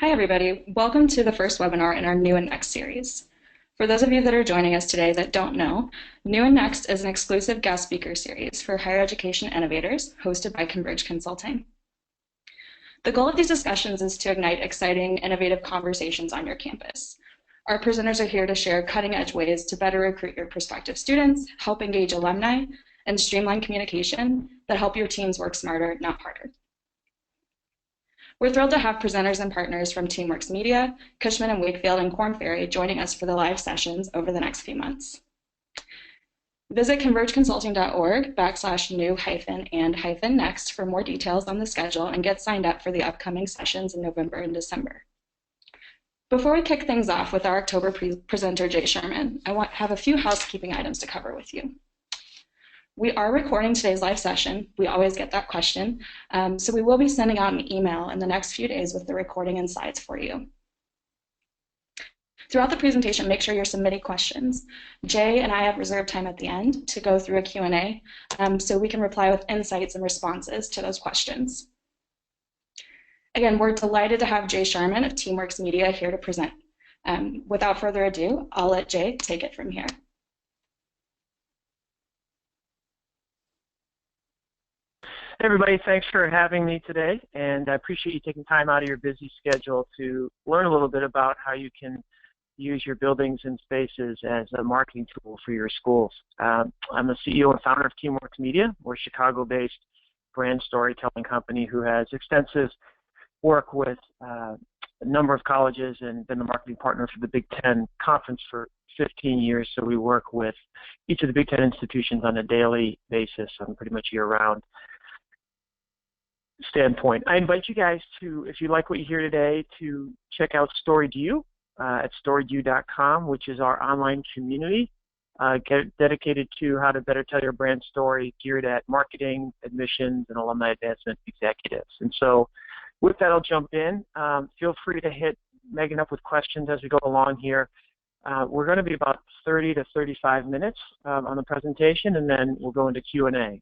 Hi, everybody. Welcome to the first webinar in our New and Next series. For those of you that are joining us today that don't know, New and Next is an exclusive guest speaker series for higher education innovators hosted by Converge Consulting. The goal of these discussions is to ignite exciting, innovative conversations on your campus. Our presenters are here to share cutting-edge ways to better recruit your prospective students, help engage alumni, and streamline communication that help your teams work smarter, not harder. We're thrilled to have presenters and partners from Teamworks Media, Cushman & Wakefield, and Korn Ferry joining us for the live sessions over the next few months. Visit convergeconsulting.org/new-and-next for more details on the schedule and get signed up for the upcoming sessions in November and December. Before we kick things off with our October presenter, Jay Sharman, I have a few housekeeping items to cover with you. We are recording today's live session. We always get that question. So we will be sending out an email in the next few days with the recording and slides for you. Throughout the presentation, make sure you're submitting questions. Jay and I have reserved time at the end to go through a Q&A so we can reply with insights and responses to those questions. Again, we're delighted to have Jay Sharman of Teamworks Media here to present. Without further ado, I'll let Jay take it from here. Hey everybody, thanks for having me today, and I appreciate you taking time out of your busy schedule to learn a little bit about how you can use your buildings and spaces as a marketing tool for your schools. I'm the CEO and founder of Teamworks Media. We're a Chicago-based brand storytelling company who has extensive work with a number of colleges and been the marketing partner for the Big Ten Conference for 15 years, so we work with each of the Big Ten institutions on a daily basis, pretty much year-round standpoint. I invite you guys to, if you like what you hear today, to check out StoryDU at StoryDU.com, which is our online community dedicated to how to better tell your brand story, geared at marketing, admissions, and alumni advancement executives. And so with that, I'll jump in. Feel free to hit Meagan up with questions as we go along here. We're going to be about 30 to 35 minutes on the presentation, and then we'll go into Q&A.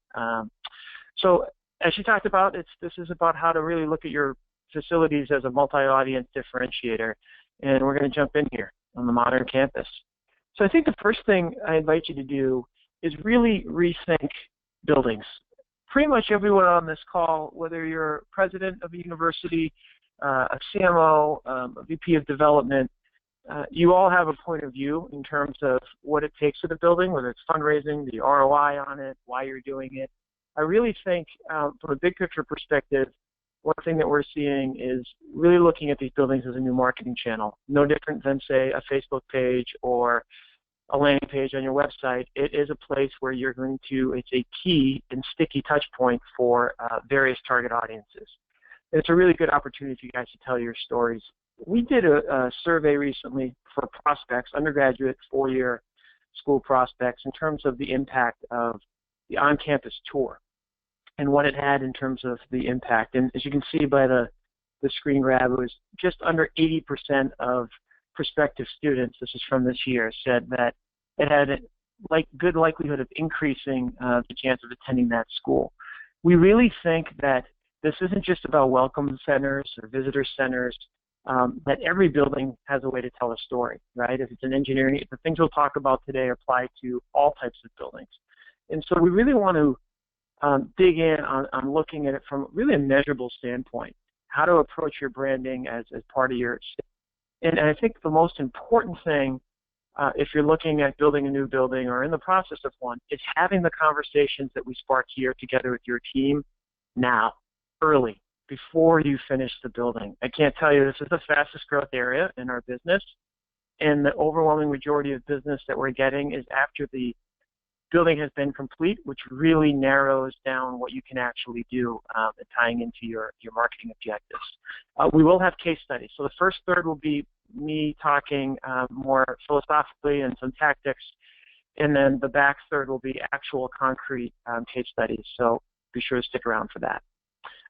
So as you talked about, this is about how to really look at your facilities as a multi-audience differentiator, and we're going to jump in here on the modern campus. So I think the first thing I invite you to do is really rethink buildings. Pretty much everyone on this call, whether you're president of a university, a CMO, a VP of development, you all have a point of view in terms of what it takes for the building, whether it's fundraising, the ROI on it, why you're doing it. I really think from a big picture perspective, one thing that we're seeing is really looking at these buildings as a new marketing channel. No different than, say, a Facebook page or a landing page on your website. It is a place where you're going to, it's a key and sticky touch point for various target audiences. And it's a really good opportunity for you guys to tell your stories. We did a survey recently for prospects, undergraduate, four-year school prospects, in terms of the impact of the on-campus tour and what it had in terms of the impact. And as you can see by the screen grab, it was just under 80% of prospective students, this is from this year, said that it had a good likelihood of increasing the chance of attending that school. We really think that this isn't just about welcome centers or visitor centers, that every building has a way to tell a story, right? If it's an engineering, the things we'll talk about today apply to all types of buildings. And so we really want to dig in on looking at it from really a measurable standpoint, how to approach your branding as part of your, and I think the most important thing, if you're looking at building a new building or in the process of one, is having the conversations that we spark here together with your team now, early, before you finish the building. I can't tell you, this is the fastest growth area in our business, and the overwhelming majority of business that we're getting is after the building has been complete, which really narrows down what you can actually do tying into your marketing objectives. We will have case studies. So the first third will be me talking more philosophically and some tactics, and then the back third will be actual concrete case studies. So be sure to stick around for that.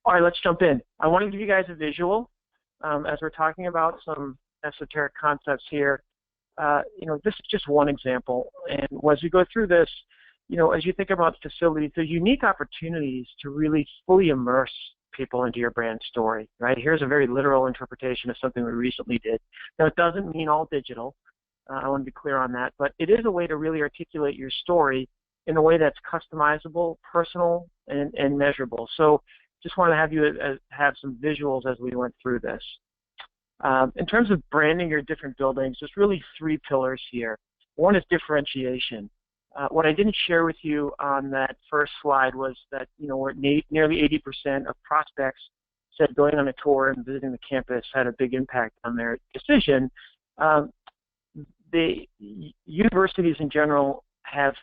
All right, let's jump in. I want to give you guys a visual as we're talking about some esoteric concepts here. This is just one example, and as we go through this, as you think about facilities, there's unique opportunities to really fully immerse people into your brand story, right? Here's a very literal interpretation of something we recently did. Now, it doesn't mean all digital. I want to be clear on that, but it is a way to really articulate your story in a way that's customizable, personal, and measurable. So just want to have you have some visuals as we went through this. In terms of branding your different buildings, there's really three pillars here. One is differentiation. What I didn't share with you on that first slide was that, nearly 80% of prospects said going on a tour and visiting the campus had a big impact on their decision. The universities in general have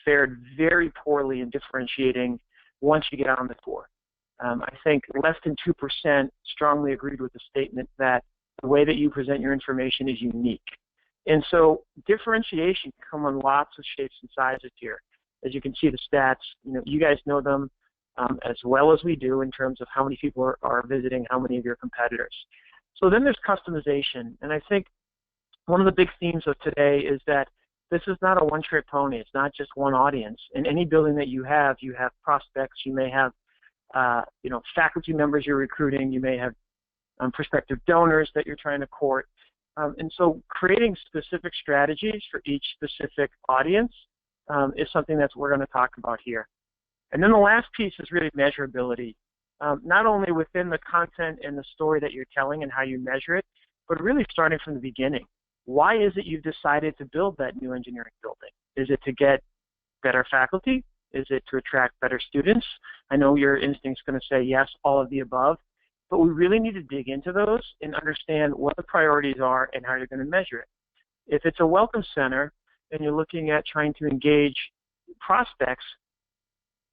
fared very poorly in differentiating once you get on the tour. I think less than 2% strongly agreed with the statement that the way that you present your information is unique. And so differentiation can come in lots of shapes and sizes here. As you can see the stats, you guys know them as well as we do in terms of how many people are visiting, how many of your competitors. So then there's customization, and I think one of the big themes of today is that this is not a one-trick pony. It's not just one audience. In any building that you have prospects. You may have, faculty members you're recruiting. You may have prospective donors that you're trying to court. And so creating specific strategies for each specific audience is something that we're going to talk about here. And then the last piece is really measurability, not only within the content and the story that you're telling and how you measure it, but really starting from the beginning. Why is it you've decided to build that new engineering building? Is it to get better faculty? Is it to attract better students? I know your instinct's going to say yes, all of the above, but we really need to dig into those and understand what the priorities are and how you're going to measure it. If it's a welcome center and you're looking at trying to engage prospects,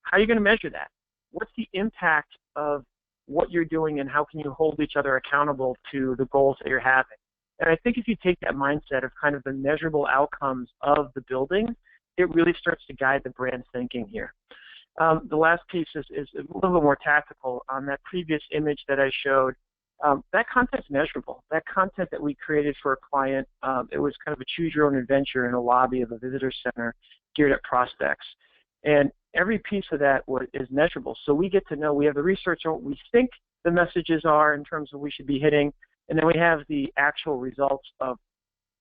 how are you going to measure that? What's the impact of what you're doing and how can you hold each other accountable to the goals that you're having? And I think if you take that mindset of kind of the measurable outcomes of the building, it really starts to guide the brand thinking here. The last piece is a little bit more tactical. On that previous image that I showed, that content's measurable. That content that we created for a client, it was kind of a choose-your-own adventure in a lobby of a visitor center geared at prospects. And every piece of that is measurable. So we get to know, we have the research on what we think the messages are in terms of we should be hitting, and then we have the actual results of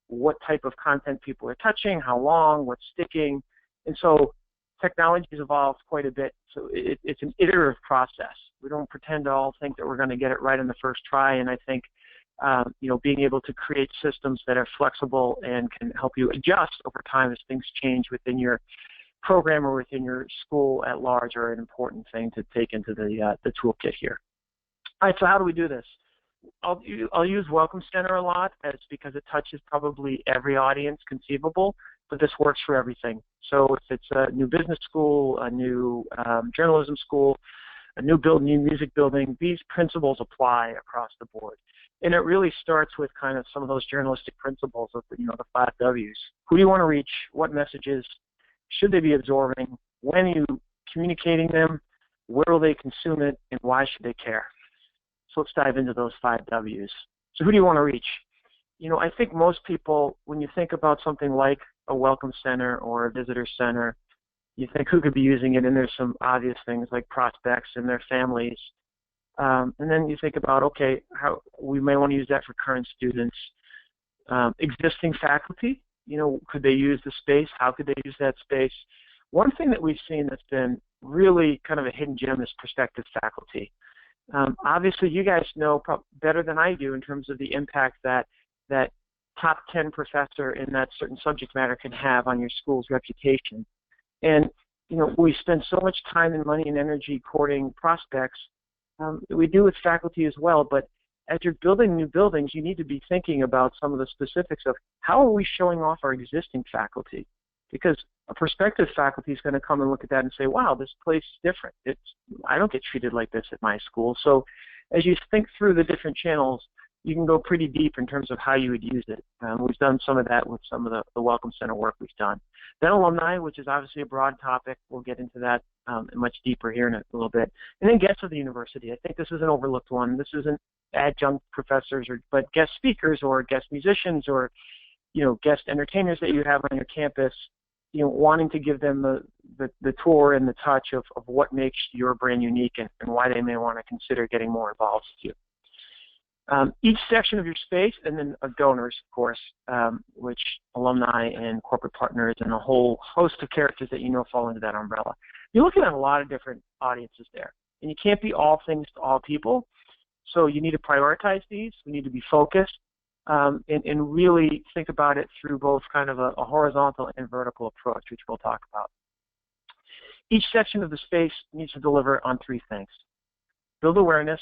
what type of content people are touching, how long, what's sticking. And so technology has evolved quite a bit, so it's an iterative process. We don't pretend to all think that we're going to get it right in the first try, and I think being able to create systems that are flexible and can help you adjust over time as things change within your program or within your school at large are an important thing to take into the toolkit here. All right, so how do we do this? I'll use Welcome Center a lot because it touches probably every audience conceivable, but this works for everything. So if it's a new business school, a new journalism school, a new music building, these principles apply across the board. And it really starts with kind of some of those journalistic principles of the 5 W's. Who do you want to reach? What messages should they be absorbing? When are you communicating them? Where will they consume it? And why should they care? So let's dive into those 5 W's. So who do you want to reach? I think most people, when you think about something like a welcome center or a visitor center, you think who could be using it, and there's some obvious things like prospects and their families. And then you think about, okay, how we may want to use that for current students. Existing faculty, could they use the space? How could they use that space? One thing that we've seen that's been really kind of a hidden gem is prospective faculty. Obviously, you guys know better than I do in terms of the impact that top 10 professor in that certain subject matter can have on your school's reputation. And, we spend so much time and money and energy courting prospects. We do with faculty as well, but as you're building new buildings, you need to be thinking about some of the specifics of how are we showing off our existing faculty? Because a prospective faculty is going to come and look at that and say, wow, this place is different. I don't get treated like this at my school. So as you think through the different channels, you can go pretty deep in terms of how you would use it. We've done some of that with some of the Welcome Center work we've done. Then alumni, which is obviously a broad topic. We'll get into that much deeper here in a little bit. And then guests of the university. I think this is an overlooked one. This isn't adjunct professors, but guest speakers or guest musicians or guest entertainers that you have on your campus. wanting to give them the tour and the touch of what makes your brand unique and why they may want to consider getting more involved with you. Each section of your space, and then donors, of course, which alumni and corporate partners and a whole host of characters that fall into that umbrella. You're looking at a lot of different audiences there, and you can't be all things to all people. So you need to prioritize these. We need to be focused and really think about it through both kind of a horizontal and vertical approach, which we'll talk about. Each section of the space needs to deliver on three things: build awareness,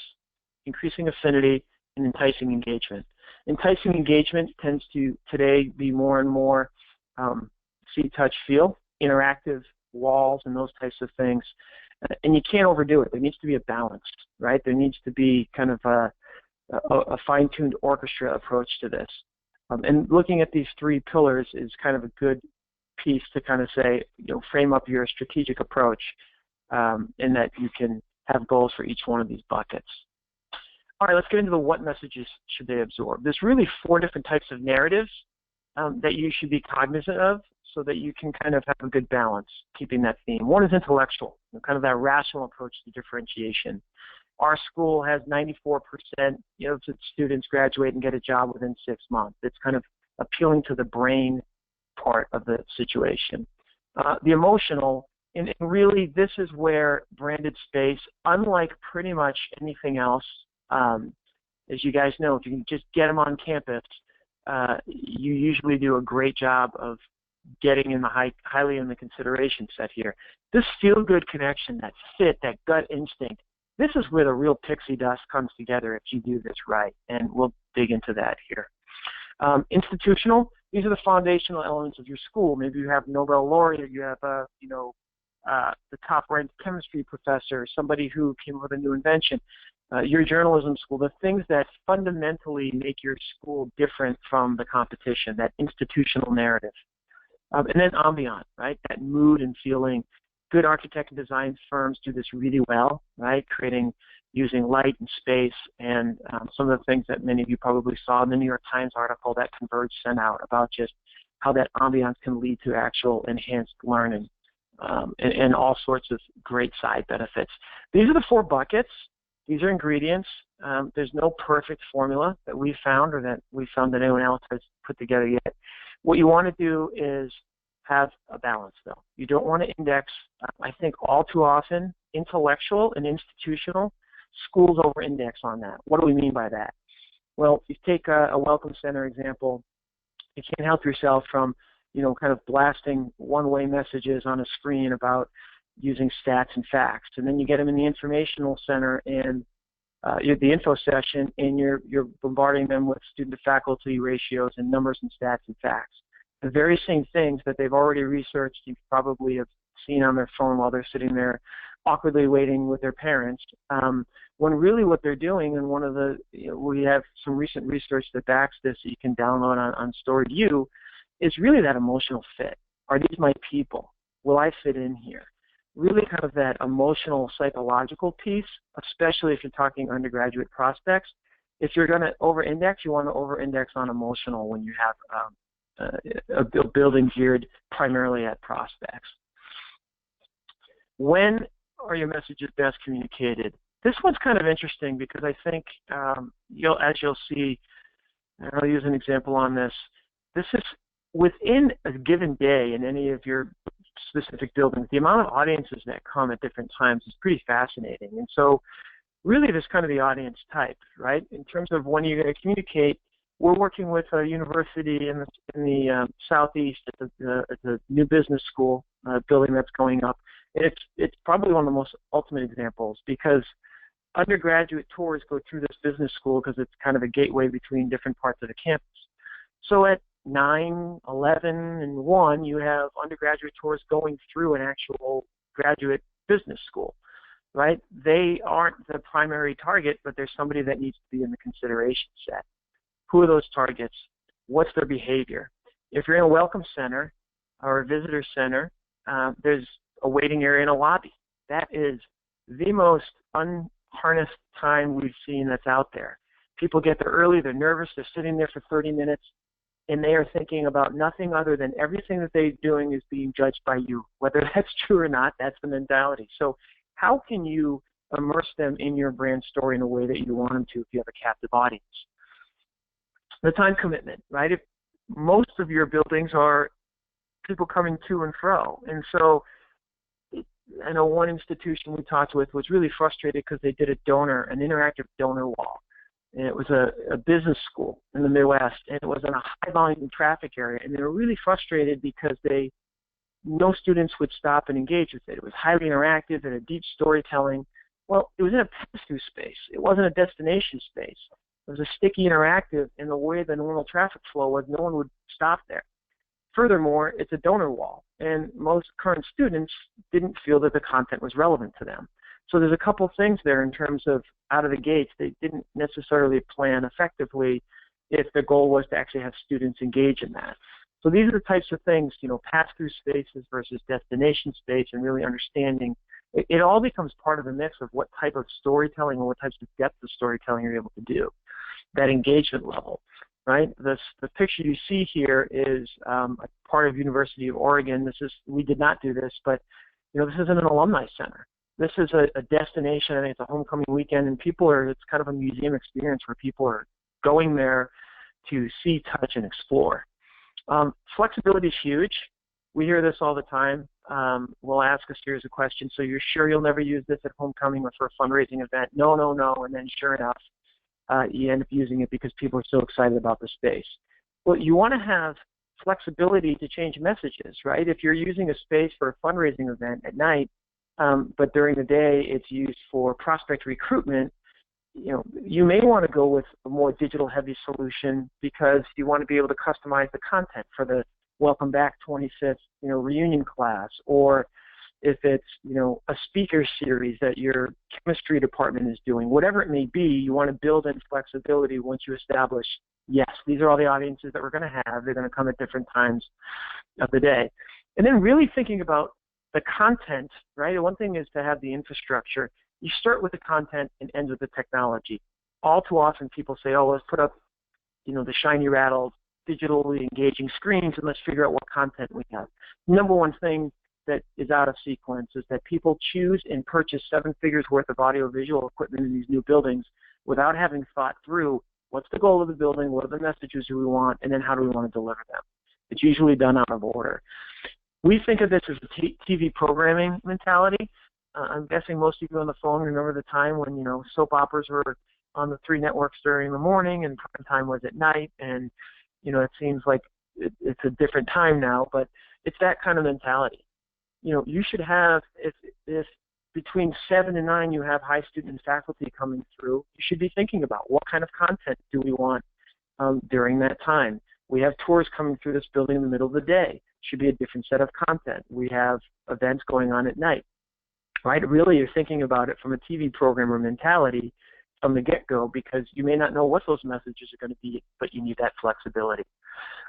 increasing affinity, and enticing engagement. Enticing engagement tends to today be more and more see, touch, feel, interactive walls and those types of things. And you can't overdo it. There needs to be a balance, right? There needs to be kind of a fine-tuned orchestra approach to this. And looking at these three pillars is kind of a good piece to kind of say, frame up your strategic approach in that you can have goals for each one of these buckets. All right, let's get into the what messages should they absorb. There's really 4 different types of narratives that you should be cognizant of so that you can kind of have a good balance keeping that theme. One is intellectual, kind of that rational approach to differentiation. Our school has 94% of its students graduate and get a job within 6 months. It's kind of appealing to the brain part of the situation. The emotional, and really this is where branded space, unlike pretty much anything else, as you guys know, if you can just get them on campus, you usually do a great job of getting in the highly in the consideration set here. This feel-good connection, that fit, that gut instinct, this is where the real pixie dust comes together if you do this right, and we'll dig into that here. Institutional, these are the foundational elements of your school. Maybe you have Nobel laureate, you have the top-ranked chemistry professor, somebody who came up with a new invention. Your journalism school, the things that fundamentally make your school different from the competition, that institutional narrative. And then ambient, right? That mood and feeling. Good architect and design firms do this really well, right? Using light and space and some of the things that many of you probably saw in the New York Times article that Converge sent out about just how that ambiance can lead to actual enhanced learning and all sorts of great side benefits. These are the 4 buckets. These are ingredients. There's no perfect formula that we found or that we found that anyone else has put together yet. What you want to do is have a balance, though. You don't want to index, I think all too often, intellectual and institutional. Schools over-index on that. What do we mean by that? Well, if you take a Welcome Center example, you can't help yourself from, kind of blasting one-way messages on a screen about using stats and facts. And then you get them in the informational center and the info session, and you're bombarding them with student-to-faculty ratios and numbers and stats and facts. The very same things that they've already researched, you probably have seen on their phone while they're sitting there awkwardly waiting with their parents, when really what they're doing, and one of the, we have some recent research that backs this that you can download on StoryView, is really that emotional fit. Are these my people? Will I fit in here? Really kind of that emotional, psychological piece, especially if you're talking undergraduate prospects. If you're going to over-index, you want to over-index on emotional when you have a building geared primarily at prospects. When are your messages best communicated? This one's kind of interesting because I think as you'll see, and I'll use an example on this, this is within a given day in any of your specific buildings, the amount of audiences that come at different times is pretty fascinating. And so really there's kind of the audience type, right? In terms of when you're going to communicate, we're working with a university in the southeast at the new business school building that's going up. It's probably one of the most ultimate examples because undergraduate tours go through this business school because it's kind of a gateway between different parts of the campus. So at 9, 11, and 1, you have undergraduate tours going through an actual graduate business school, right? They aren't the primary target, but there's somebody that needs to be in the consideration set. Who are those targets? What's their behavior? If you're in a welcome center or a visitor center, there's a waiting area in a lobby. That is the most unharnessed time we've seen that's out there. People get there early, they're nervous, they're sitting there for 30 minutes, and they are thinking about nothing other than everything that they're doing is being judged by you. Whether that's true or not, that's the mentality. So how can you immerse them in your brand story in a way that you want them to if you have a captive audience? The time commitment, right? If most of your buildings are people coming to and fro, and so I know one institution we talked with was really frustrated because they did an interactive donor wall. And it was a business school in the Midwest, and it was in a high volume traffic area, and they were really frustrated because no students would stop and engage with it. It was highly interactive and a deep storytelling. Well, it was in a pass-through space. It wasn't a destination space. It was a sticky interactive, and the way the normal traffic flow was, no one would stop there. Furthermore, it's a donor wall, and most current students didn't feel that the content was relevant to them. So there's a couple things there in terms of out of the gates. They didn't necessarily plan effectively if the goal was to actually have students engage in that. So these are the types of things, pass-through spaces versus destination space, and really understanding. It all becomes part of the mix of what type of storytelling and what types of depth of storytelling you're able to do, that engagement level. Right. The picture you see here is a part of University of Oregon. We did not do this, but this isn't an alumni center. This is a destination. I think it's a homecoming weekend, and it's kind of a museum experience where people are going there to see, touch, and explore. Flexibility is huge. We hear this all the time. We'll ask a series of questions. So you're sure you'll never use this at homecoming or for a fundraising event? No. And then sure enough, you end up using it because people are so excited about the space. Well, you want to have flexibility to change messages, right? If you're using a space for a fundraising event at night, but during the day it's used for prospect recruitment, you may want to go with a more digital-heavy solution because you want to be able to customize the content for the Welcome Back 25th, reunion class, or if it's, a speaker series that your chemistry department is doing, whatever it may be, you want to build in flexibility once you establish, yes, these are all the audiences that we're going to have. They're going to come at different times of the day. And then really thinking about the content, right? One thing is to have the infrastructure. You start with the content and end with the technology. All too often people say, oh, let's put up, the shiny rattle, digitally engaging screens, and let's figure out what content we have. Number one thing that is out of sequence is that people choose and purchase 7 figures worth of audiovisual equipment in these new buildings without having thought through what's the goal of the building, what are the messages we want, and then how do we want to deliver them. It's usually done out of order. We think of this as a TV programming mentality. I'm guessing most of you on the phone remember the time when, soap operas were on the 3 networks during the morning and prime time was at night, and, it seems like it's a different time now, but it's that kind of mentality. You should have, if between 7 and 9 you have high student and faculty coming through, you should be thinking about what kind of content do we want during that time. We have tours coming through this building in the middle of the day. Should be a different set of content. We have events going on at night, right? Really, you're thinking about it from a TV programmer mentality from the get-go because you may not know what those messages are going to be, but you need that flexibility.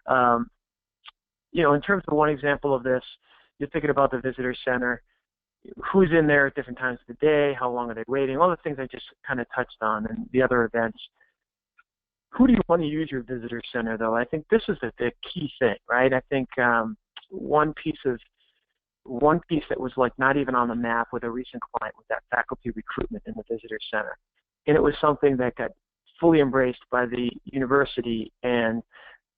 In terms of one example of this, you're thinking about the visitor center, who's in there at different times of the day, how long are they waiting, all the things I just kind of touched on, and the other events. Who do you want to use your visitor center, though? I think this is the key thing, right? I think one piece that was like not even on the map with a recent client was that faculty recruitment in the visitor center. And it was something that got fully embraced by the university, and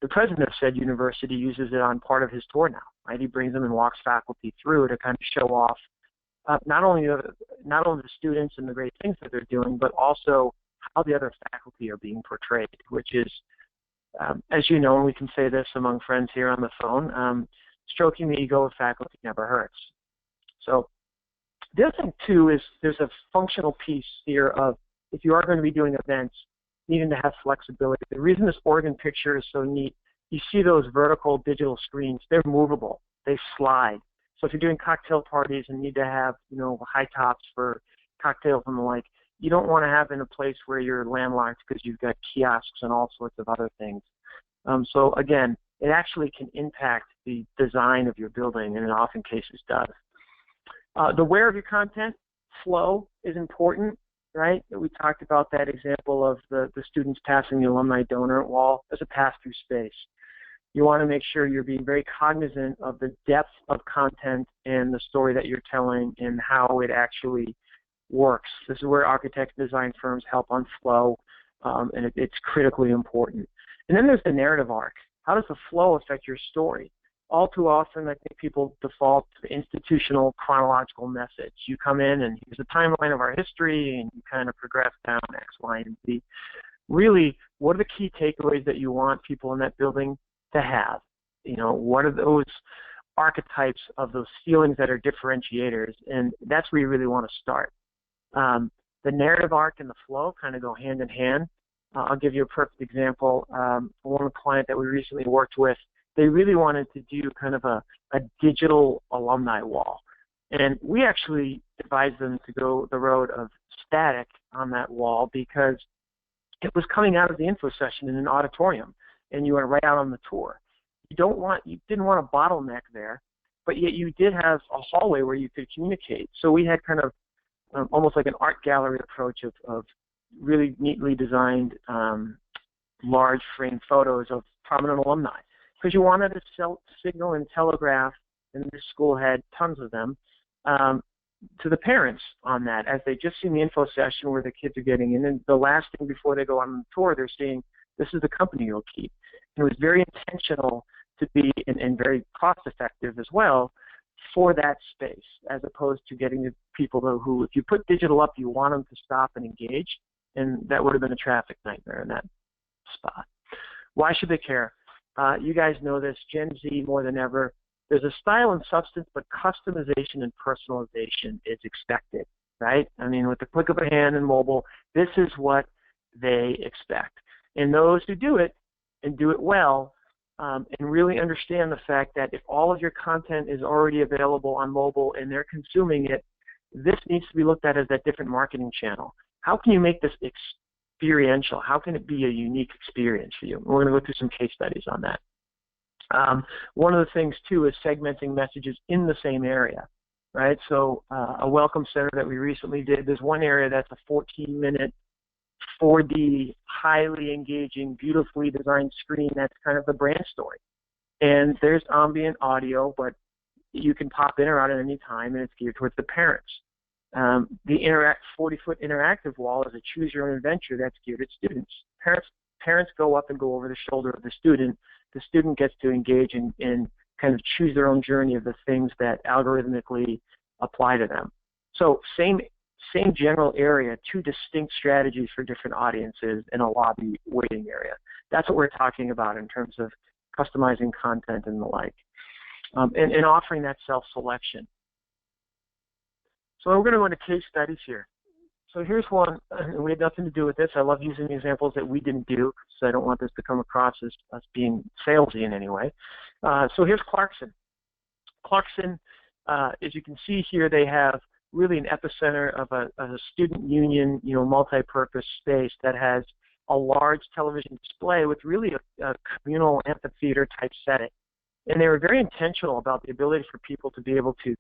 the president of said university uses it on part of his tour now, right? He brings them and walks faculty through to kind of show off not only the students and the great things that they're doing, but also how the other faculty are being portrayed, which is, as you know, and we can say this among friends here on the phone, stroking the ego of faculty never hurts. So the other thing, too, is there's a functional piece here of if you are going to be doing events, needing to have flexibility. The reason this Oregon picture is so neat, you see those vertical digital screens, they're movable, they slide. So if you're doing cocktail parties and need to have, high tops for cocktails and the like, you don't want to have in a place where you're landlocked because you've got kiosks and all sorts of other things. So again, it actually can impact the design of your building, and in often cases does. The where of your content, flow is important, right? We talked about that example of the students passing the alumni donor wall as a pass-through space. You want to make sure you're being very cognizant of the depth of content and the story that you're telling and how it actually works. This is where architects and design firms help on flow, and it's critically important. And then there's the narrative arc. How does the flow affect your story? All too often, I think people default to the institutional chronological message. You come in and here's a timeline of our history, and you kind of progress down X, Y, and Z. Really, what are the key takeaways that you want people in that building to have? You know, what are those archetypes of those feelings that are differentiators? And that's where you really want to start. The narrative arc and the flow kind of go hand in hand. I'll give you a perfect example. One client that we recently worked with, they really wanted to do kind of a digital alumni wall. And we actually advised them to go the road of static on that wall because it was coming out of the info session in an auditorium, and you went right out on the tour. You didn't want a bottleneck there, but yet you did have a hallway where you could communicate. So we had kind of almost like an art gallery approach of really neatly designed large frame photos of prominent alumni, because you wanted to signal and telegraph, and this school had tons of them, to the parents on that, as they just seen the info session where the kids are getting in, and the last thing before they go on the tour, they're saying, this is the company you'll keep. And it was very intentional to be, and very cost effective as well, for that space, as opposed to getting the people who, if you put digital up, you want them to stop and engage, and that would have been a traffic nightmare in that spot. Why should they care? You guys know this, Gen Z more than ever, there's a style and substance, but customization and personalization is expected, right? I mean, with the click of a hand and mobile, this is what they expect. And those who do it, and do it well, and really understand the fact that if all of your content is already available on mobile and they're consuming it, this needs to be looked at as that different marketing channel. How can you make this experiential? How can it be a unique experience for you? And we're going to go through some case studies on that. One of the things, too, is segmenting messages in the same area, right? So a welcome center that we recently did, there's one area that's a 14-minute 4D, highly engaging, beautifully designed screen that's kind of the brand story. And there's ambient audio, but you can pop in or out at any time, and it's geared towards the parents. The 40-foot interactive wall is a choose-your-own adventure that's geared at students. Parents go up and go over the shoulder of the student. The student gets to engage and kind of choose their own journey of the things that algorithmically apply to them. So same general area, two distinct strategies for different audiences in a lobby waiting area. That's what we're talking about in terms of customizing content and the like, and offering that self-selection. So we're going to go into case studies here. So here's one, and we had nothing to do with this. I love using the examples that we didn't do, so I don't want this to come across as us being salesy in any way. So here's Clarkson. Clarkson, as you can see here, they have really an epicenter of a student union, multi-purpose space that has a large television display with really a communal amphitheater type setting. And they were very intentional about the ability for people to be able to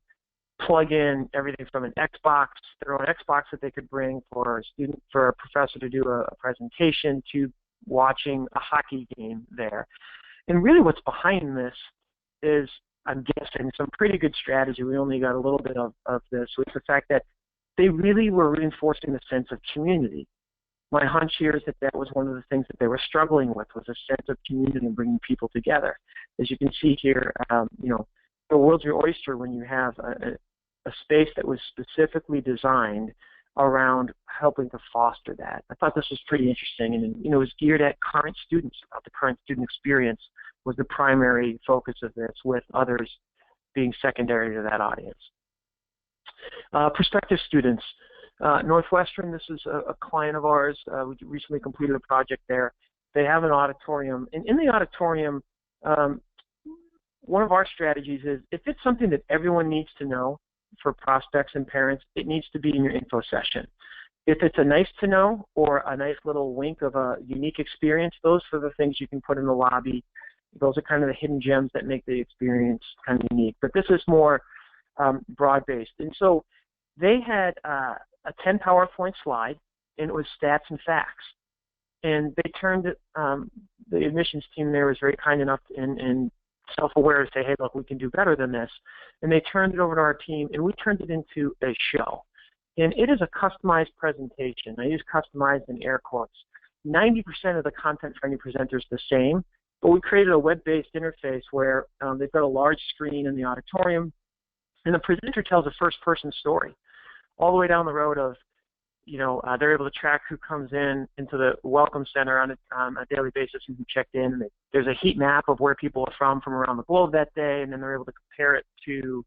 plug in everything from an Xbox, their own Xbox that they could bring for a professor to do a presentation, to watching a hockey game there. And really what's behind this is, I'm guessing, some pretty good strategy. We only got a little bit of this, with the fact that they really were reinforcing the sense of community. My hunch here is that was one of the things that they were struggling with, was a sense of community and bringing people together. As you can see here, the world's your oyster when you have a space that was specifically designed around helping to foster that. I thought this was pretty interesting, and it was geared at current students. The current student experience was the primary focus of this, with others being secondary to that audience. Prospective students. Northwestern, this is a client of ours. We recently completed a project there. They have an auditorium, and in the auditorium, one of our strategies is, if it's something that everyone needs to know for prospects and parents, it needs to be in your info session. If it's a nice to know or a nice little wink of a unique experience, those are the things you can put in the lobby. Those are kind of the hidden gems that make the experience kind of unique. But this is more broad-based. And so they had a 10 PowerPoint slide, and it was stats and facts. And they turned it, the admissions team there was very kind enough and self-aware to say, hey, look, we can do better than this. And they turned it over to our team, and we turned it into a show. And it is a customized presentation. I use customized in air quotes. 90% of the content for any presenter is the same, but we created a web-based interface where they've got a large screen in the auditorium, and the presenter tells a first-person story all the way down the road of, they're able to track who comes into the Welcome Center on a daily basis and who checked in. And there's a heat map of where people are from around the globe that day, and then they're able to compare it to,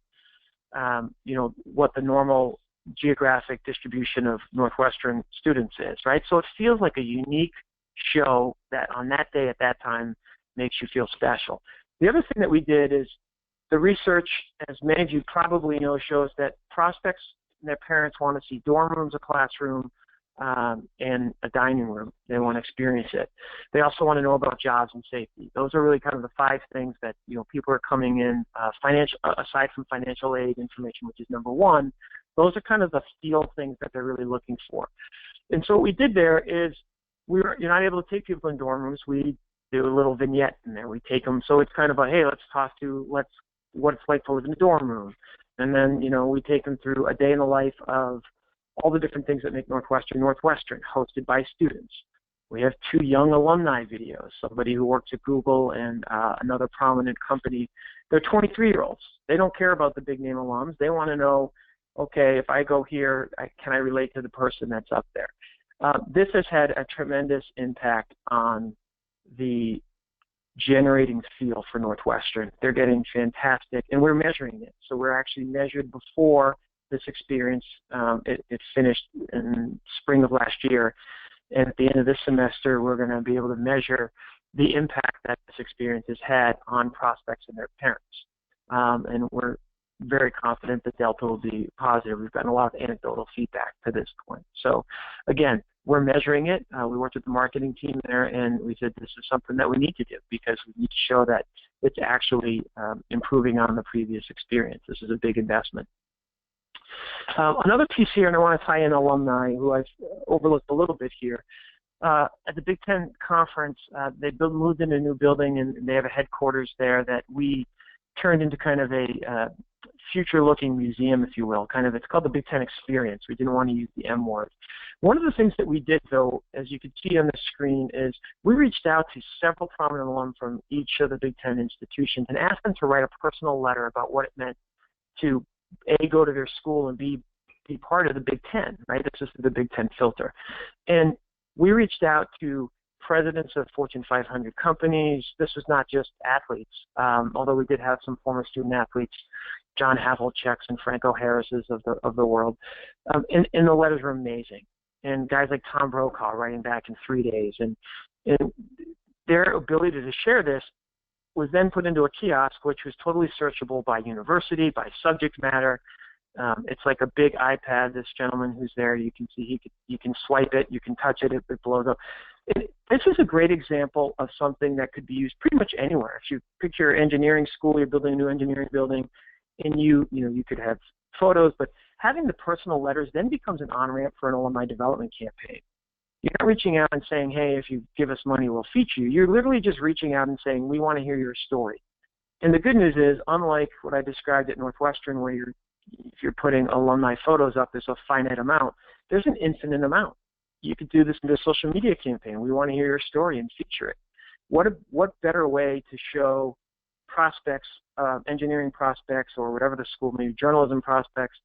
what the normal geographic distribution of Northwestern students is, right? So it feels like a unique show that on that day at that time makes you feel special. The other thing that we did is the research, as many of you probably know, shows that prospects and their parents want to see dorm rooms, a classroom, and a dining room. They want to experience it. They also want to know about jobs and safety. Those are really kind of the 5 things that people are coming in aside from financial aid information, which is number 1. Those are kind of the feel things that they're really looking for. And so what we did there is you're not able to take people in dorm rooms. We do a little vignette in there. We take them, so it's kind of hey, let's talk to what it's like to live in a dorm room. And then, we take them through a day in the life of all the different things that make Northwestern, hosted by students. We have 2 young alumni videos, somebody who works at Google and another prominent company. They're 23-year-olds. They don't care about the big name alums. They want to know, okay, if I go here, can I relate to the person that's up there? This has had a tremendous impact on the generating feel for Northwestern. They're getting fantastic, and we're measuring it. So we're actually measured before this experience. It finished in spring of last year, and at the end of this semester, we're going to be able to measure the impact that this experience has had on prospects and their parents. And we're very confident that Delta will be positive. We've gotten a lot of anecdotal feedback to this point. So again, we're measuring it. We worked with the marketing team there, and we said this is something that we need to do because we need to show that it's actually improving on the previous experience. This is a big investment. Another piece here, and I want to tie in alumni who I've overlooked a little bit here. At the Big Ten conference, they moved into a new building, and they have a headquarters there that we turned into kind of a future-looking museum, if you will. It's called the Big Ten Experience. We didn't want to use the M word. One of the things that we did, though, as you can see on the screen, is we reached out to several prominent alum from each of the Big Ten institutions and asked them to write a personal letter about what it meant to, A, go to their school and be part of the Big Ten, right? This is the Big Ten filter. And we reached out to presidents of Fortune 500 companies. This was not just athletes, although we did have some former student athletes, John Havlicek's and Franco Harris's of the world. And the letters were amazing. And guys like Tom Brokaw writing back in 3 days. And their ability to share this was then put into a kiosk, which was totally searchable by university, by subject matter. It's like a big iPad. This gentleman who's there, you can see you can swipe it, you can touch it, it blows up. This is a great example of something that could be used pretty much anywhere. If you picture engineering school, you're building a new engineering building, and you could have photos, but having the personal letters then becomes an on-ramp for an alumni development campaign. You're not reaching out and saying, hey, if you give us money, we'll feature you. You're literally just reaching out and saying, we want to hear your story. And the good news is, unlike what I described at Northwestern, where if you're putting alumni photos up, there's a finite amount. There's an infinite amount. You could do this in a social media campaign. We want to hear your story and feature it. What better way to show prospects, engineering prospects, or whatever the school, maybe journalism prospects,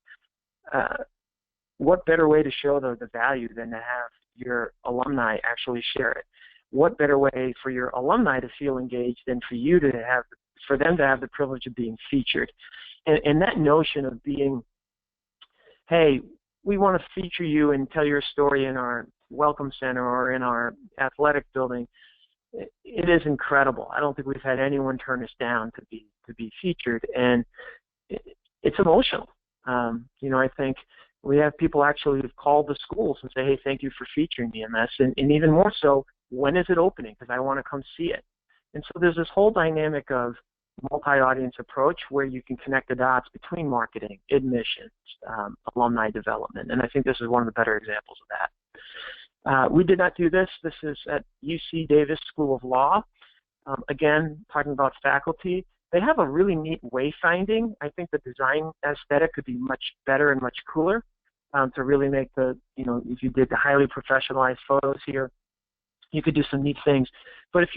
what better way to show the value than to have your alumni actually share it? What better way for your alumni to feel engaged than for them to have the privilege of being featured? And that notion of being, hey, we want to feature you and tell your story in our welcome center or in our athletic building, it is incredible. I don't think we've had anyone turn us down to be featured, and it's emotional. I think we have people actually who've called the schools and say, hey, thank you for featuring me in this, and even more so, when is it opening? Because I want to come see it. And so there's this whole dynamic of multi-audience approach where you can connect the dots between marketing, admissions, alumni development, and I think this is one of the better examples of that. We did not do this. This is at UC Davis School of Law. Again, talking about faculty, they have a really neat wayfinding. I think the design aesthetic could be much better and much cooler to really make the, if you did the highly professionalized photos here, you could do some neat things. But if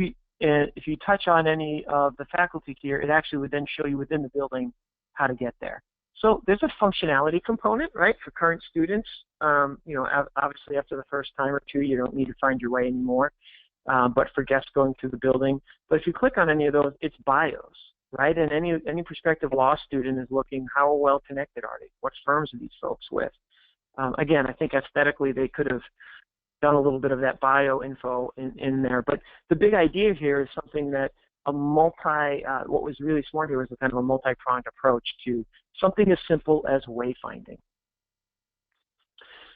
you touch on any of the faculty here, it actually would then show you within the building how to get there. So there's a functionality component, right, for current students. Obviously after the first time or two, you don't need to find your way anymore. But for guests going through the building. But if you click on any of those, it's bios, right? And any prospective law student is looking, how well connected are they? What firms are these folks with? Again, I think aesthetically they could have done a little bit of that bio info in there. But the big idea here is something that what was really smart here was a kind of a multi-pronged approach to something as simple as wayfinding.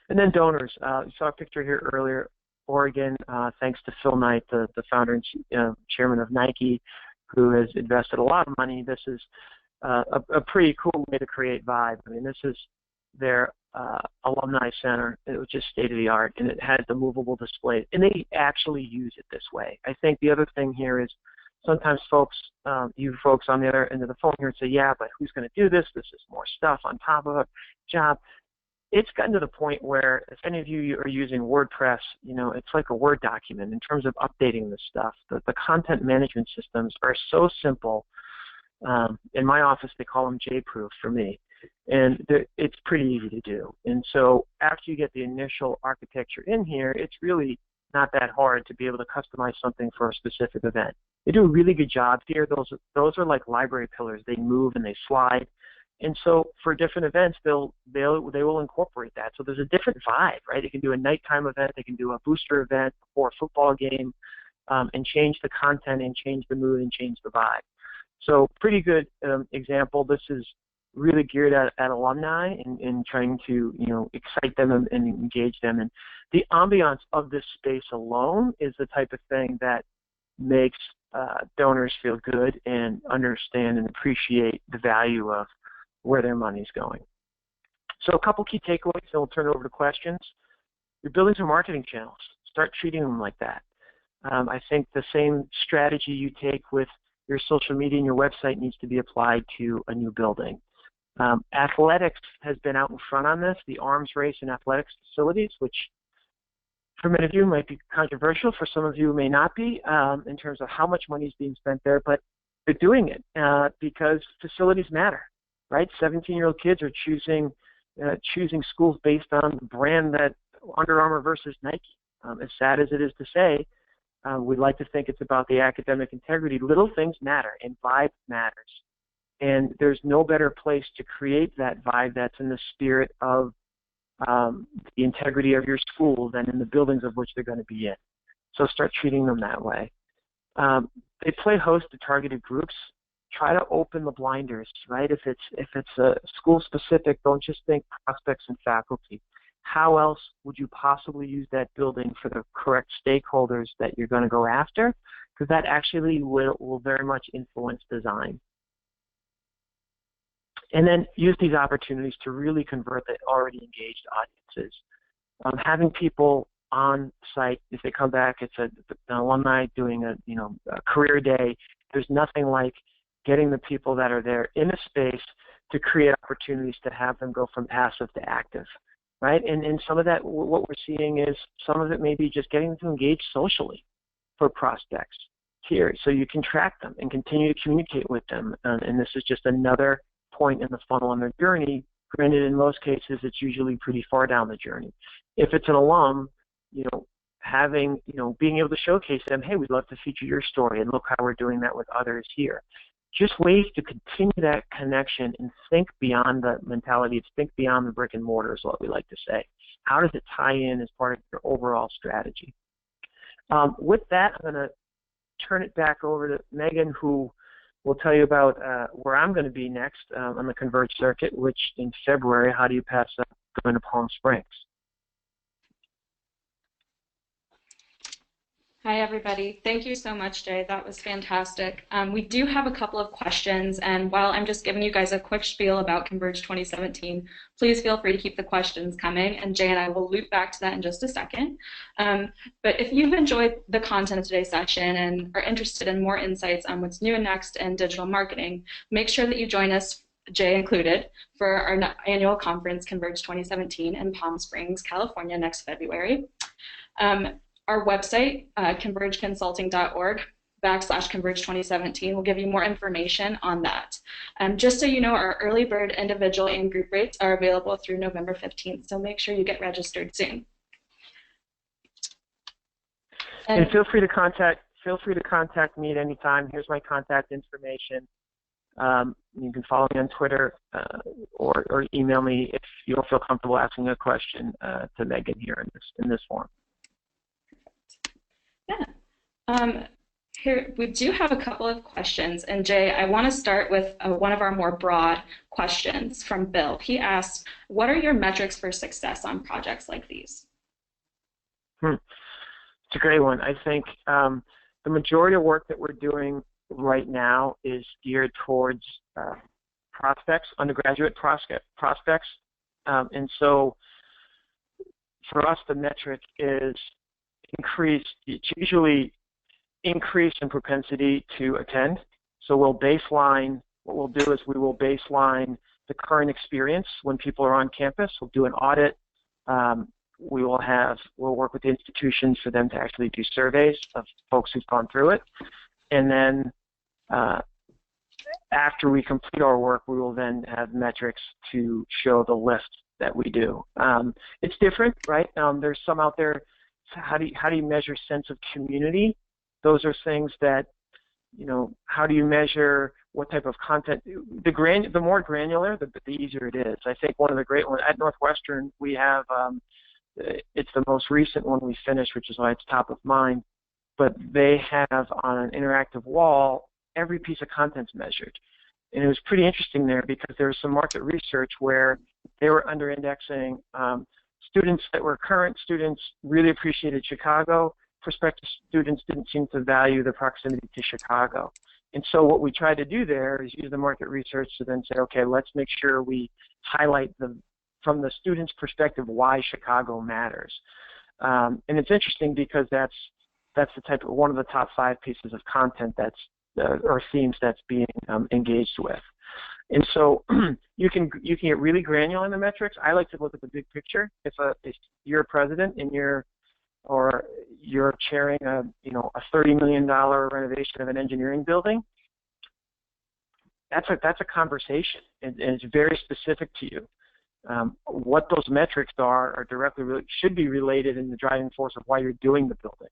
And then donors. You saw a picture here earlier. Oregon, thanks to Phil Knight, the founder and chairman of Nike, who has invested a lot of money. This is a pretty cool way to create vibe. I mean, this is their alumni center. It was just state-of-the-art, and it had the movable display, and they actually use it this way. I think the other thing here is sometimes you folks on the other end of the phone here say, yeah, but who's going to do this? This is more stuff on top of a job. It's gotten to the point where if any of you are using WordPress, it's like a Word document in terms of updating this stuff. The content management systems are so simple. In my office, they call them J-proof for me. And it's pretty easy to do. And so after you get the initial architecture in here, it's really not that hard to be able to customize something for a specific event. They do a really good job here. Those are like library pillars. They move and they slide. And so for different events, they will incorporate that. So there's a different vibe, right? They can do a nighttime event. They can do a booster event before a football game and change the content and change the mood and change the vibe. So pretty good example. This is really geared at alumni and trying to, excite them and engage them. And the ambiance of this space alone is the type of thing that makes donors feel good and understand and appreciate the value of where their money's going. So a couple key takeaways, and we'll turn it over to questions. Your buildings are marketing channels. Start treating them like that. I think the same strategy you take with your social media and your website needs to be applied to a new building. Athletics has been out in front on this, the arms race in athletics facilities, which for many of you might be controversial. For some of you may not be in terms of how much money is being spent there, but they're doing it because facilities matter. Right, 17-year-old kids are choosing schools based on the brand that Under Armour versus Nike. As sad as it is to say, we'd like to think it's about the academic integrity. Little things matter, and vibe matters. And there's no better place to create that vibe that's in the spirit of the integrity of your school than in the buildings of which they're going to be in. So start treating them that way. They play host to targeted groups. Try to open the blinders, right? If it's a school specific, don't just think prospects and faculty. How else would you possibly use that building for the correct stakeholders that you're going to go after? Because that actually will very much influence design. And then use these opportunities to really convert the already engaged audiences. Having people on site, if they come back, it's an alumni doing a career day. There's nothing like getting the people that are there in a space to create opportunities to have them go from passive to active, right? And some of that, what we're seeing is some of it may be just getting them to engage socially for prospects here, so you can track them and continue to communicate with them. And this is just another point in the funnel on their journey. Granted, in most cases, it's usually pretty far down the journey. If it's an alum, being able to showcase them, hey, we'd love to feature your story, and look how we're doing that with others here. Just ways to continue that connection and think beyond the mentality. It's think beyond the brick and mortar is what we like to say. How does it tie in as part of your overall strategy? With that, I'm going to turn it back over to Meagan, who will tell you about where I'm going to be next on the Converge circuit, which in February, how do you pass up going to Palm Springs? Hi, everybody. Thank you so much, Jay. That was fantastic. We do have a couple of questions, and while I'm just giving you guys a quick spiel about Converge 2017, please feel free to keep the questions coming, and Jay and I will loop back to that in just a second. But if you've enjoyed the content of today's session and are interested in more insights on what's new and next in digital marketing, make sure that you join us, Jay included, for our annual conference, Converge 2017, in Palm Springs, California, next February. Our website, convergeconsulting.org/Converge 2017, will give you more information on that. Just so you know, our early bird individual and group rates are available through November 15th, so make sure you get registered soon. And feel free to contact me at any time. Here's my contact information. You can follow me on Twitter or email me if you don't feel comfortable asking a question to Meagan here in this forum. Yeah. Here we do have a couple of questions, and Jay, I want to start with one of our more broad questions from Bill. He asked, what are your metrics for success on projects like these? It's a great one. I think the majority of work that we're doing right now is geared towards prospects, undergraduate prospects, and so for us the metric is it's usually increase in propensity to attend. So what we'll do is we will baseline the current experience when people are on campus. We'll do an audit. We'll work with the institutions for them to actually do surveys of folks who've gone through it. And then after we complete our work, we will then have metrics to show the lift that we do. It's different, right? There's some out there. How do you measure sense of community? Those are things that, how do you measure what type of content? The more granular, the easier it is. I think one of the great ones at Northwestern, we have, it's the most recent one we finished, which is why it's top of mind, but they have on an interactive wall, every piece of content's measured. And it was pretty interesting there because there was some market research where they were under-indexing students that were current students really appreciated Chicago. Prospective students didn't seem to value the proximity to Chicago. And so what we tried to do there is use the market research to then say, okay, let's make sure we highlight from the student's perspective why Chicago matters. And it's interesting because that's one of the top 5 pieces of content or themes that's being engaged with. And so you can get really granular in the metrics. I like to look at the big picture. If you're a president and you're chairing a $30 million renovation of an engineering building, that's a conversation, and it's very specific to you. What those metrics are directly should be related in the driving force of why you're doing the building.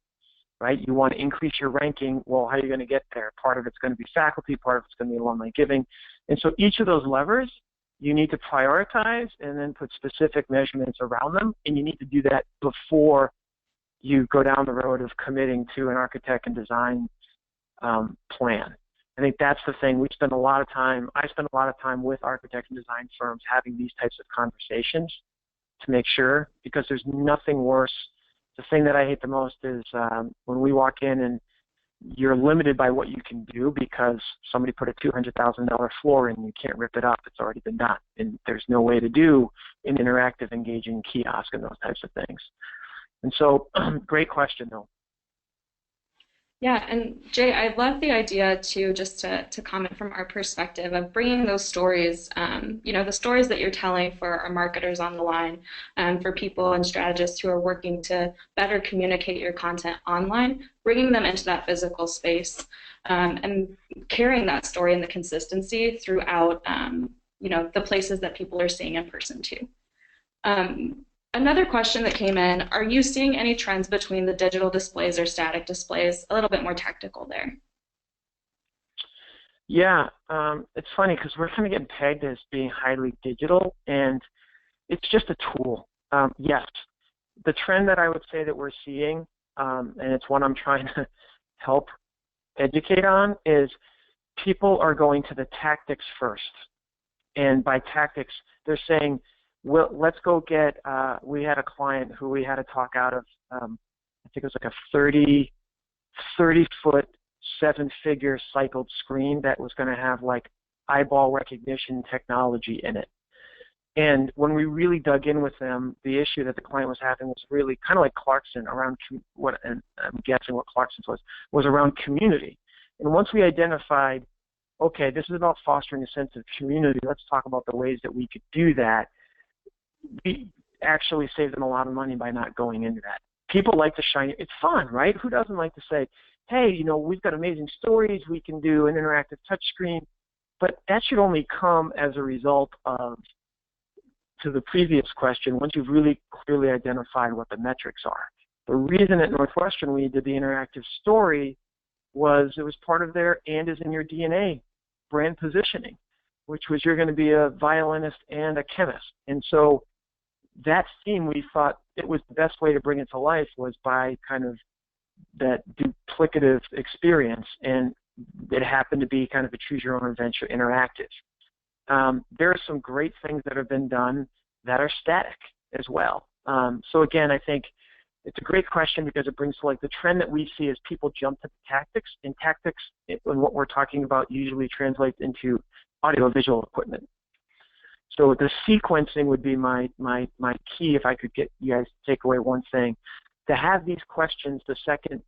Right? You want to increase your ranking. Well, how are you going to get there? Part of it's going to be faculty, part of it's going to be alumni giving. And so each of those levers, you need to prioritize and then put specific measurements around them, and you need to do that before you go down the road of committing to an architect and design plan. I think that's the thing. I spend a lot of time with architects and design firms having these types of conversations to make sure, because there's nothing worse. The thing that I hate the most is when we walk in and you're limited by what you can do because somebody put a $200,000 floor in and you can't rip it up. It's already been done. And there's no way to do an interactive, engaging kiosk and those types of things. And so, great question, though. Yeah, and Jay, I love the idea too, just to comment from our perspective of bringing those stories, the stories that you're telling for our marketers on the line, for people and strategists who are working to better communicate your content online, bringing them into that physical space, and carrying that story and the consistency throughout, the places that people are seeing in person too. Another question that came in, are you seeing any trends between the digital displays or static displays? A little bit more technical there. Yeah, it's funny because we're kind of getting pegged as being highly digital, and it's just a tool. Yes, the trend that I would say that we're seeing, and it's one I'm trying to help educate on, is people are going to the tactics first. And by tactics, they're saying, well, let's go get, we had a client who we had to talk out of, I think it was like a 30-foot, 7-figure cycled screen that was going to have like eyeball recognition technology in it. And when we really dug in with them, the issue that the client was having was really kind of like Clarkson around what, and I'm guessing what Clarkson's was around community. And once we identified, okay, this is about fostering a sense of community, let's talk about the ways that we could do that, we actually saved them a lot of money by not going into that. People like to shine. It's fun, right? Who doesn't like to say, hey, you know, we've got amazing stories, we can do an interactive touchscreen, but that should only come as a result of, to the previous question, once you've really clearly identified what the metrics are. The reason at Northwestern we did the interactive story was it was part of their and is in your DNA brand positioning, which was you're going to be a violinist and a chemist. And so that theme, we thought it was the best way to bring it to life was by kind of that duplicative experience, and it happened to be kind of a choose your own adventure interactive. There are some great things that have been done that are static as well. So again, I think it's a great question because it brings to like the trend that we see is people jump to tactics, and tactics and what we're talking about usually translates into audiovisual equipment. So the sequencing would be my key if I could get you guys to take away one thing. To have these questions the second,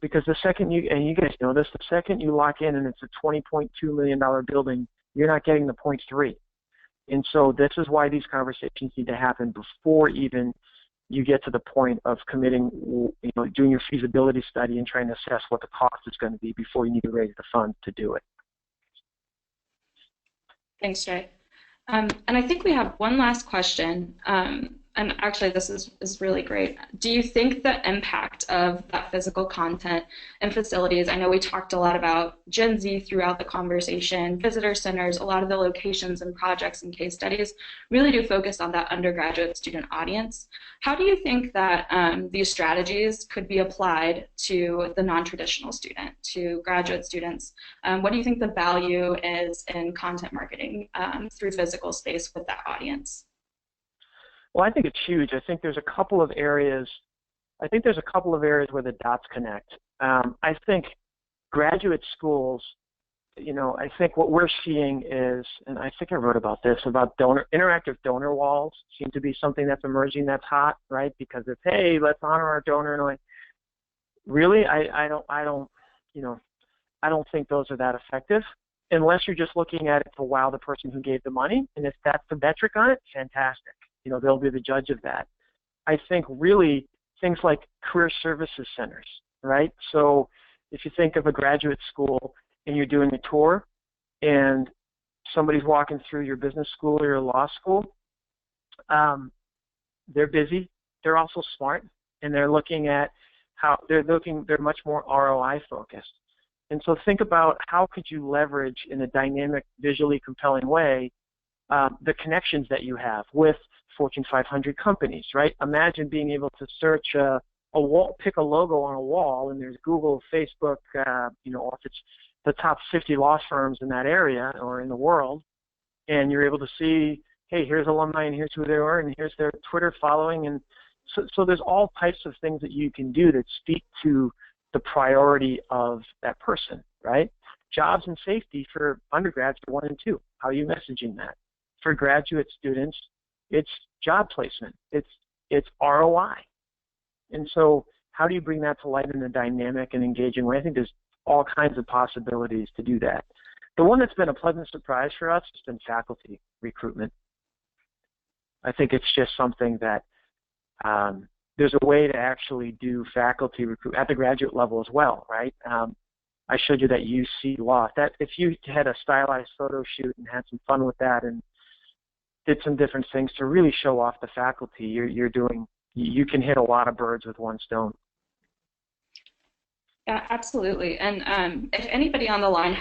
because the second you, and you guys know this, the second you lock in and it's a $20.2 million building, you're not getting the 0.3. And so this is why these conversations need to happen before even you get to the point of committing, you know, doing your feasibility study and trying to assess what the cost is going to be before you need to raise the funds to do it. Thanks, Jay. And I think we have one last question. And actually, this is really great. Do you think the impact of that physical content and facilities, I know we talked a lot about Gen Z throughout the conversation, visitor centers, a lot of the locations and projects and case studies really do focus on that undergraduate student audience. How do you think that these strategies could be applied to the non-traditional student, to graduate students? What do you think the value is in content marketing through physical space with that audience? Well, I think it's huge. I think there's a couple of areas. I think there's a couple of areas where the dots connect. I think graduate schools, you know, I think what we're seeing is, and I think I wrote about this, about interactive donor walls seem to be something that's emerging that's hot, right? Because it's, hey, let's honor our donor. And like, really, I don't, you know, I don't think those are that effective unless you're just looking at it to wow the person who gave the money. And if that's the metric on it, fantastic. You know, they'll be the judge of that. I think really things like career services centers, right? So if you think of a graduate school and you're doing a tour and somebody's walking through your business school or your law school, they're busy, they're also smart, and they're looking at how they're much more ROI focused. And so think about how could you leverage in a dynamic, visually compelling way the connections that you have with Fortune 500 companies, right? Imagine being able to search a wall, pick a logo on a wall, and there's Google, Facebook, you know, if it's the top 50 law firms in that area or in the world, and you're able to see, hey, here's alumni, and here's who they are, and here's their Twitter following, and so there's all types of things that you can do that speak to the priority of that person, right? Jobs and safety for undergrads are 1 and 2. How are you messaging that? For graduate students, it's job placement. It's ROI. And so how do you bring that to light in a dynamic and engaging way? I think there's all kinds of possibilities to do that. The one that's been a pleasant surprise for us has been faculty recruitment. I think it's just something that there's a way to actually do faculty recruit at the graduate level as well, right? I showed you that UC Law. That if you had a stylized photo shoot and had some fun with that and did some different things to really show off the faculty, you can hit a lot of birds with one stone. Yeah, absolutely. And if anybody on the line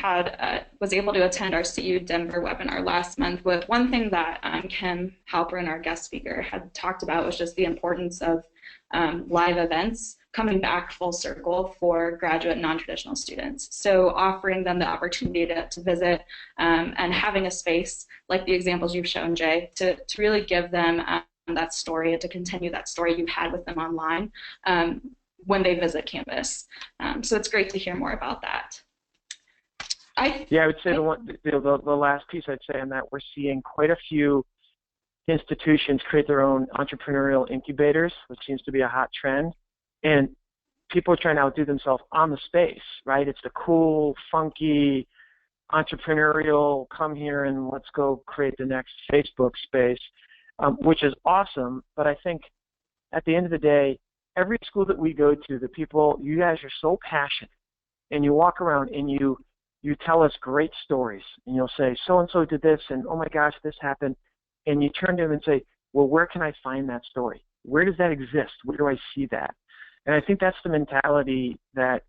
was able to attend our CU Denver webinar last month, one thing that Kim Halperin, our guest speaker, had talked about was just the importance of live events coming back full circle for graduate non-traditional students. So offering them the opportunity to visit and having a space like the examples you've shown, Jay, to really give them that story and to continue that story you've had with them online. when they visit campus. So it's great to hear more about that. I would say the last piece I'd say on that, we're seeing quite a few institutions create their own entrepreneurial incubators, which seems to be a hot trend. And people are trying to outdo themselves on the space, right? It's the cool, funky, entrepreneurial, come here and let's go create the next Facebook space, which is awesome. But I think at the end of the day, every school that we go to, the people, you guys are so passionate, and you walk around and you tell us great stories, and you'll say, so-and-so did this, and oh my gosh, this happened. And you turn to them and say, well, where can I find that story? Where does that exist? Where do I see that? And I think that's the mentality that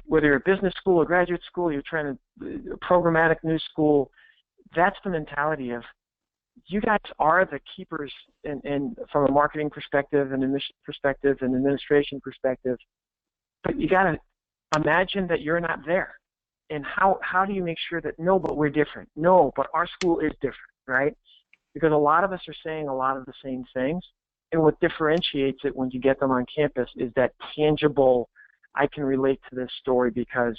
whether you're a business school, a graduate school, you're trying to a programmatic new school, that's the mentality of you guys are the keepers and from a marketing perspective and admission perspective and administration perspective, but you got to imagine that you're not there. And how do you make sure that, no, but we're different. No, but our school is different, right? Because a lot of us are saying a lot of the same things. And what differentiates it when you get them on campus is that tangible, I can relate to this story because,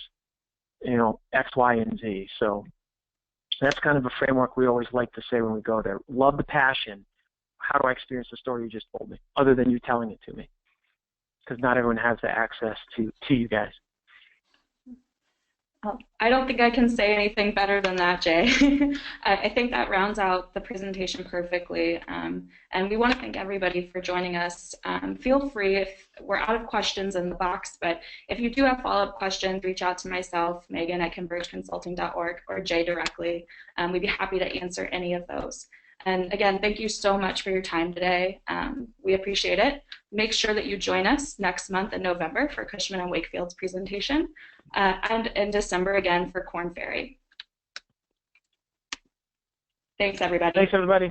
X, Y, and Z. So that's kind of a framework we always like to say when we go there. Love the passion. How do I experience the story you just told me, other than you telling it to me? Because not everyone has the access to you guys. I don't think I can say anything better than that, Jay. I think that rounds out the presentation perfectly. And we want to thank everybody for joining us. Feel free, if we're out of questions in the box, but if you do have follow-up questions, reach out to myself, Meagan at convergeconsulting.org, or Jay directly. We'd be happy to answer any of those. And again, thank you so much for your time today. We appreciate it. Make sure that you join us next month in November for Cushman and Wakefield's presentation, and in December again for Corn Ferry. Thanks, everybody. Thanks, everybody.